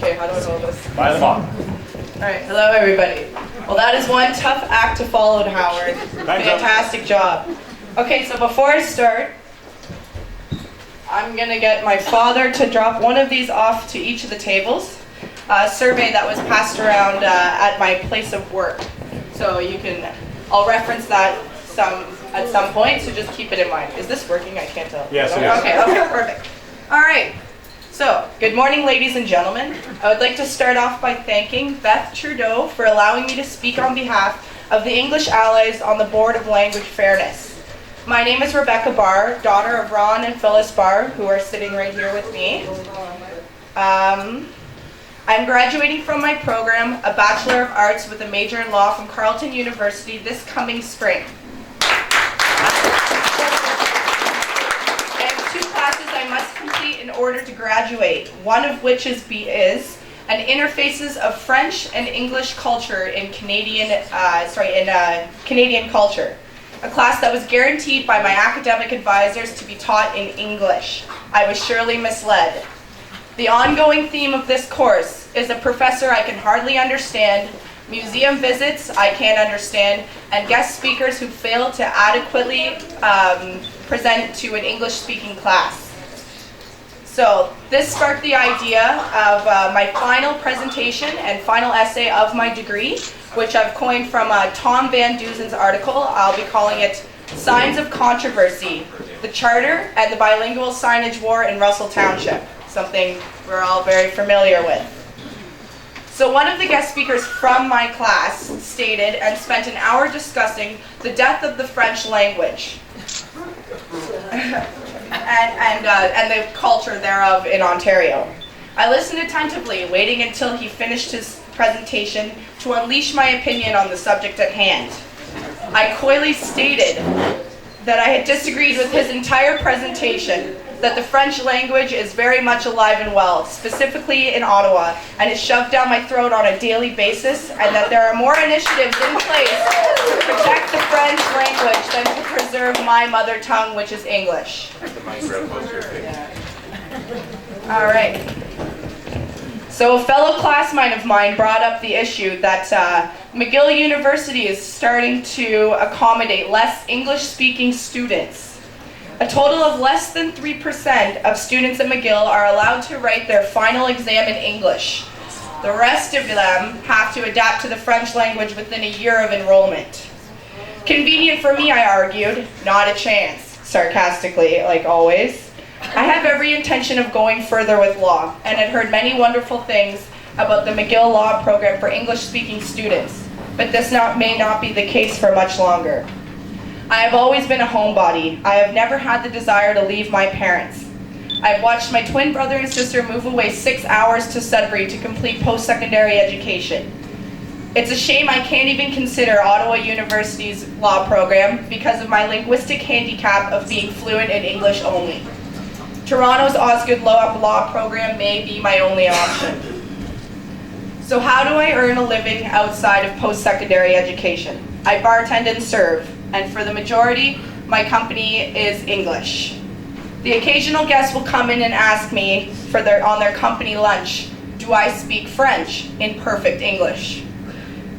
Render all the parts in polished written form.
Okay, how do I know this? By the bottom. Alright, hello everybody. Well, that is one tough act to follow, Howard. Fantastic job. Okay, so before I start, I'm going to get my father to drop one of these off to each of the tables. A survey that was passed around at my place of work. So I'll reference that at some point, so just keep it in mind. Is this working? I can't tell. Yes, it is. Okay, perfect. All right. So, good morning, ladies and gentlemen. I would like to start off by thanking Beth Trudeau for allowing me to speak on behalf of the English Allies on the Board of Language Fairness. My name is Rebecca Barr, daughter of Ron and Phyllis Barr, who are sitting right here with me. I'm graduating from my program, a Bachelor of Arts with a major in law from Carleton University this coming spring. I have 2 classes I must complete in order to graduate, one of which is an Interfaces of French and English Culture in Canadian culture, a class that was guaranteed by my academic advisors to be taught in English. I was surely misled. The ongoing theme of this course is a professor I can hardly understand, museum visits I can't understand, and guest speakers who fail to adequately present to an English-speaking class. So this sparked the idea of my final presentation and final essay of my degree, which I've coined from Tom Van Duzen's article. I'll be calling it Signs of Controversy, the Charter and the Bilingual Signage War in Russell Township, something we're all very familiar with. So one of the guest speakers from my class stated and spent an hour discussing the death of the French language and the culture thereof in Ontario. I listened attentively, waiting until he finished his presentation to unleash my opinion on the subject at hand. I coyly stated that I had disagreed with his entire presentation, that the French language is very much alive and well, specifically in Ottawa, and is shoved down my throat on a daily basis, and that there are more initiatives in place to protect the French language than to preserve my mother tongue, which is English. All right. So a fellow classmate of mine brought up the issue that McGill University is starting to accommodate less English-speaking students. A total of less than 3% of students at McGill are allowed to write their final exam in English. The rest of them have to adapt to the French language within a year of enrollment. Convenient for me, I argued. Not a chance, sarcastically, like always. I have every intention of going further with law, and had heard many wonderful things about the McGill Law Program for English-speaking students, but this may not be the case for much longer. I have always been a homebody. I have never had the desire to leave my parents. I have watched my twin brother and sister move away 6 hours to Sudbury to complete post-secondary education. It's a shame I can't even consider Ottawa University's law program because of my linguistic handicap of being fluent in English only. Toronto's Osgoode Law program may be my only option. So how do I earn a living outside of post-secondary education? I bartend and serve, and for the majority, my company is English. The occasional guest will come in and ask me on their company lunch, do I speak French in perfect English?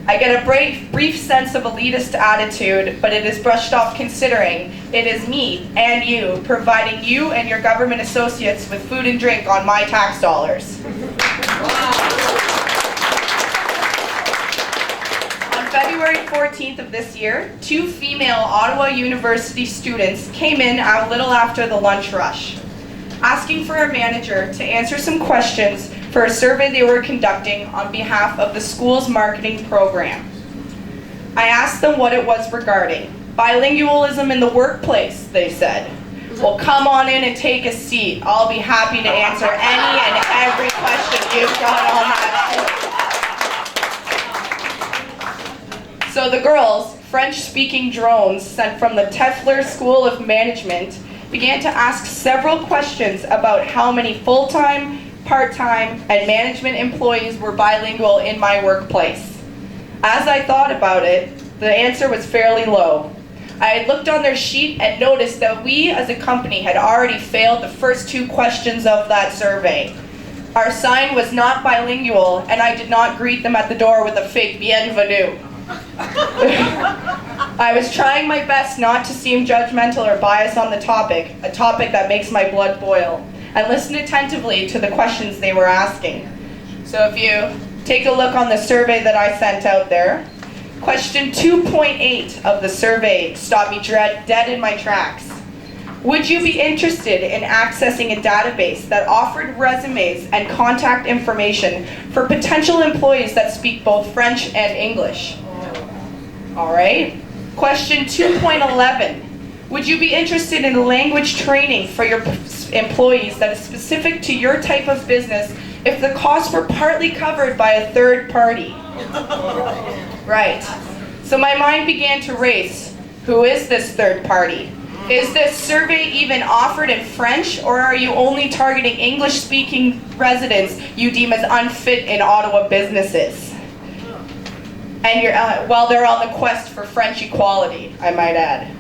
I get a brief sense of elitist attitude, but it is brushed off considering it is me and you providing you and your government associates with food and drink on my tax dollars. On February 14th of this year, 2 female Ottawa University students came in a little after the lunch rush, asking for a manager to answer some questions for a survey they were conducting on behalf of the school's marketing program. I asked them what it was regarding. Bilingualism in the workplace, they said. Well, come on in and take a seat. I'll be happy to answer any and every question you've got on that. So the girls, French-speaking drones sent from the Tefler School of Management, began to ask several questions about how many full-time, part-time, and management employees were bilingual in my workplace. As I thought about it, the answer was fairly low. I had looked on their sheet and noticed that we as a company had already failed the first 2 questions of that survey. Our sign was not bilingual, and I did not greet them at the door with a fake bienvenue. I was trying my best not to seem judgmental or biased on the topic, a topic that makes my blood boil, and listened attentively to the questions they were asking. So if you take a look on the survey that I sent out there, question 2.8 of the survey stopped me dead in my tracks. Would you be interested in accessing a database that offered resumes and contact information for potential employees that speak both French and English? All right. Question 2.11. Would you be interested in language training for your employees that is specific to your type of business if the costs were partly covered by a third party? Right. So my mind began to race. Who is this third party? Is this survey even offered in French, or are you only targeting English-speaking residents you deem as unfit in Ottawa businesses? And you're, while they're on the quest for French equality, I might add.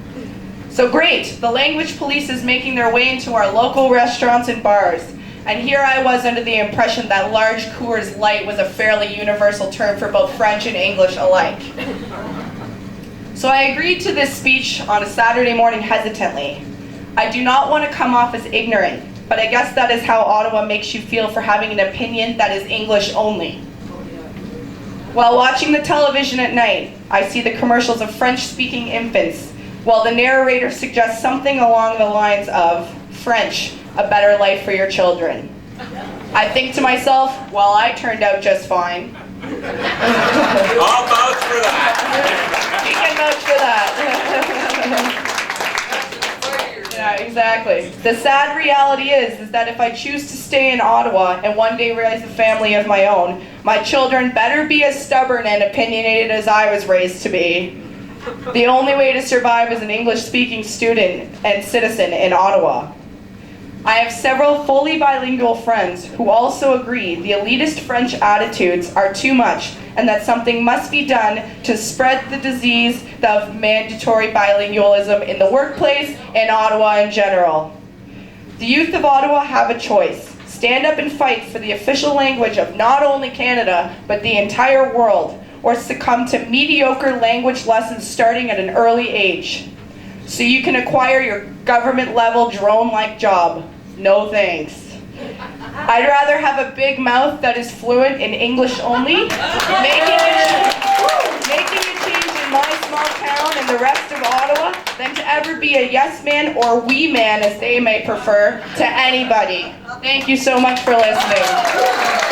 So great, the language police is making their way into our local restaurants and bars. And here I was under the impression that large Coors Light was a fairly universal term for both French and English alike. So I agreed to this speech on a Saturday morning hesitantly. I do not want to come off as ignorant, but I guess that is how Ottawa makes you feel for having an opinion that is English only. While watching the television at night, I see the commercials of French-speaking infants, while the narrator suggests something along the lines of, French, a better life for your children. I think to myself, well, I turned out just fine. I'll vouch for that. You can vouch for that. Yeah, exactly. The sad reality is that if I choose to stay in Ottawa and one day raise a family of my own, my children better be as stubborn and opinionated as I was raised to be. The only way to survive as an English-speaking student and citizen in Ottawa. I have several fully bilingual friends who also agree the elitist French attitudes are too much and that something must be done to spread the disease of mandatory bilingualism in the workplace and Ottawa in general. The youth of Ottawa have a choice. Stand up and fight for the official language of not only Canada, but the entire world, or succumb to mediocre language lessons starting at an early age. So you can acquire your government-level drone-like job. No thanks. I'd rather have a big mouth that is fluent in English only, making a change in my small town and the rest of Ottawa, than to ever be a yes man or we man, as they may prefer, to anybody. Thank you so much for listening.